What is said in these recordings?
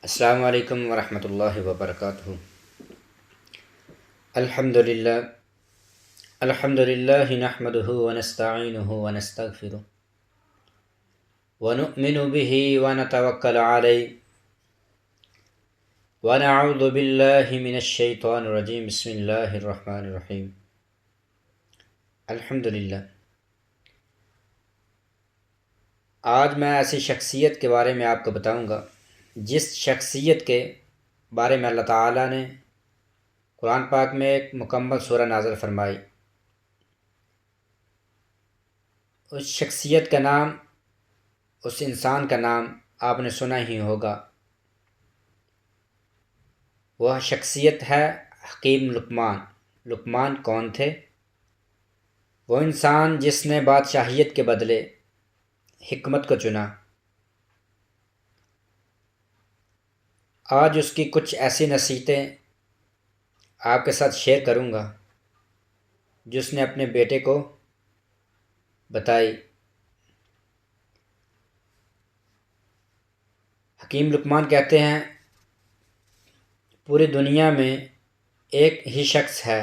السلام علیکم ورحمۃ اللہ وبرکاتہ۔ الحمد للہ نحمده ونستعینه ونستغفره ونؤمن به ونتوکل علیہ ونعوذ باللہ من الشیطان الرجیم۔ بسم اللہ الرحمن الرحیم۔ الحمد للہ۔ آج میں ایسی شخصیت کے بارے میں آپ کو بتاؤں گا جس شخصیت کے بارے میں اللہ تعالیٰ نے قرآن پاک میں ایک مکمل سورہ نازل فرمائی۔ اس شخصیت کا نام، اس انسان کا نام آپ نے سنا ہی ہوگا۔ وہ شخصیت ہے حکیم لقمان۔ لقمان کون تھے؟ وہ انسان جس نے بادشاہیت کے بدلے حکمت کو چنا۔ آج اس کی کچھ ایسی نصیحتیں آپ کے ساتھ شیئر کروں گا جو اس نے اپنے بیٹے کو بتائی۔ حکیم لقمان کہتے ہیں پوری دنیا میں ایک ہی شخص ہے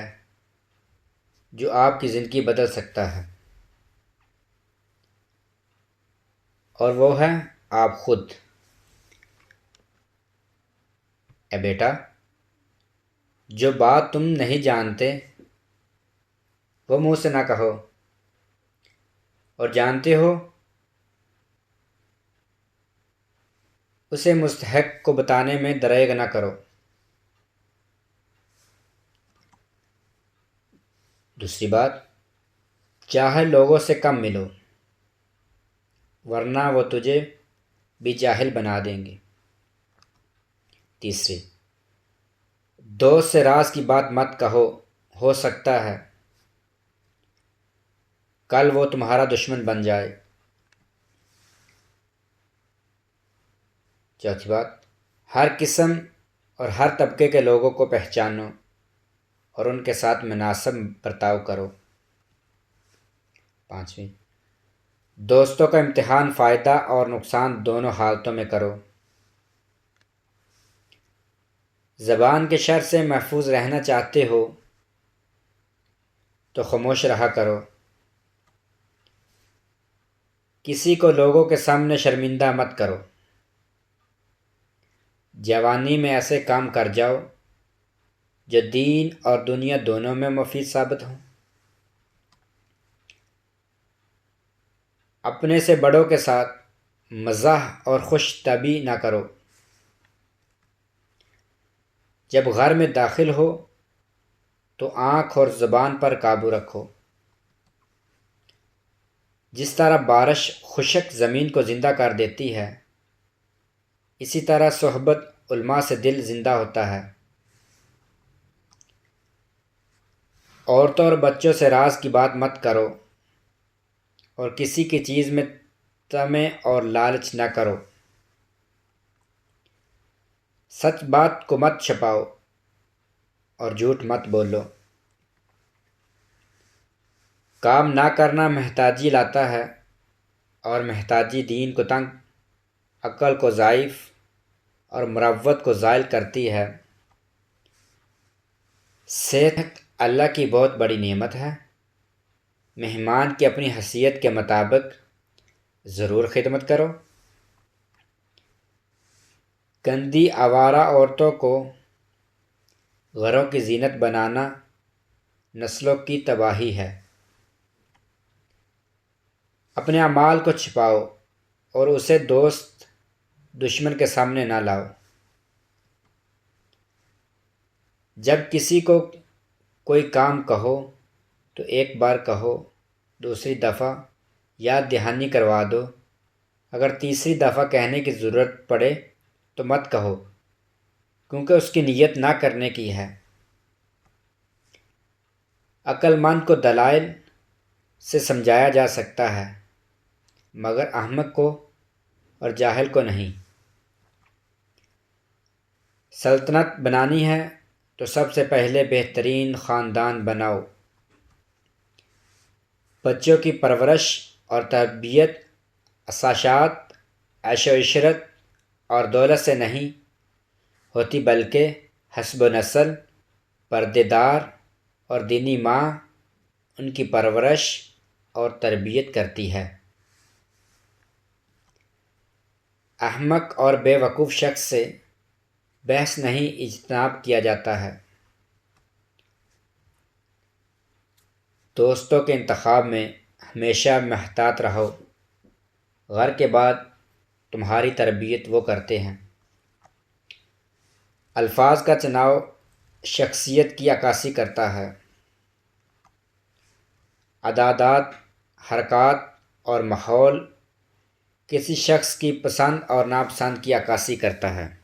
جو آپ کی زندگی بدل سکتا ہے، اور وہ ہے آپ خود۔ اے بیٹا، جو بات تم نہیں جانتے وہ منہ سے نہ کہو، اور جانتے ہو اسے مستحق کو بتانے میں دریغ نہ کرو۔ دوسری بات، چاہے لوگوں سے کم ملو ورنہ وہ تجھے بھی جاہل بنا دیں گے۔ تیسری، دوست سے راز کی بات مت کہو، ہو سکتا ہے کل وہ تمہارا دشمن بن جائے۔ چوتھی بات، ہر قسم اور ہر طبقے کے لوگوں کو پہچانو اور ان کے ساتھ مناسب برتاؤ کرو۔ پانچویں، دوستوں کا امتحان فائدہ اور نقصان دونوں حالتوں میں کرو۔ زبان کے شر سے محفوظ رہنا چاہتے ہو تو خاموش رہا کرو۔ کسی کو لوگوں کے سامنے شرمندہ مت کرو۔ جوانی میں ایسے کام کر جاؤ جو دین اور دنیا دونوں میں مفید ثابت ہوں۔ اپنے سے بڑوں کے ساتھ مزاح اور خوش طبعی نہ کرو۔ جب گھر میں داخل ہو تو آنکھ اور زبان پر قابو رکھو۔ جس طرح بارش خشک زمین کو زندہ کر دیتی ہے، اسی طرح صحبت علماء سے دل زندہ ہوتا ہے۔ عورتوں اور بچوں سے راز کی بات مت کرو، اور کسی کی چیز میں طمع اور لالچ نہ کرو۔ سچ بات کو مت چھپاؤ اور جھوٹ مت بولو۔ کام نہ کرنا محتاجی لاتا ہے، اور محتاجی دین کو تنگ، عقل کو ضعیف اور مروت کو زائل کرتی ہے۔ صحت اللہ کی بہت بڑی نعمت ہے۔ مہمان کی اپنی حیثیت کے مطابق ضرور خدمت کرو۔ گندی آوارہ عورتوں کو گھروں کی زینت بنانا نسلوں کی تباہی ہے۔ اپنے اعمال کو چھپاؤ اور اسے دوست دشمن کے سامنے نہ لاؤ۔ جب کسی کو کوئی کام کہو تو ایک بار کہو، دوسری دفعہ یاد دہانی کروا دو۔ اگر تیسری دفعہ کہنے کی ضرورت پڑے تو مت کہو، کیونکہ اس کی نیت نہ کرنے کی ہے۔ عقل مند کو دلائل سے سمجھایا جا سکتا ہے، مگر احمق کو اور جاہل کو نہیں۔ سلطنت بنانی ہے تو سب سے پہلے بہترین خاندان بناؤ۔ بچوں کی پرورش اور تربیت اساشات، عیش و عشرت اور دولت سے نہیں ہوتی بلکہ حسب و نسل، پردے دار اور دینی ماں ان کی پرورش اور تربیت کرتی ہے۔ احمق اور بے وقوف شخص سے بحث نہیں اجتناب کیا جاتا ہے۔ دوستوں کے انتخاب میں ہمیشہ محتاط رہو، غر کے بعد تمہاری تربیت وہ کرتے ہیں۔ الفاظ کا چناؤ شخصیت کی عکاسی کرتا ہے۔ عادات، حرکات اور ماحول کسی شخص کی پسند اور ناپسند کی عکاسی کرتا ہے۔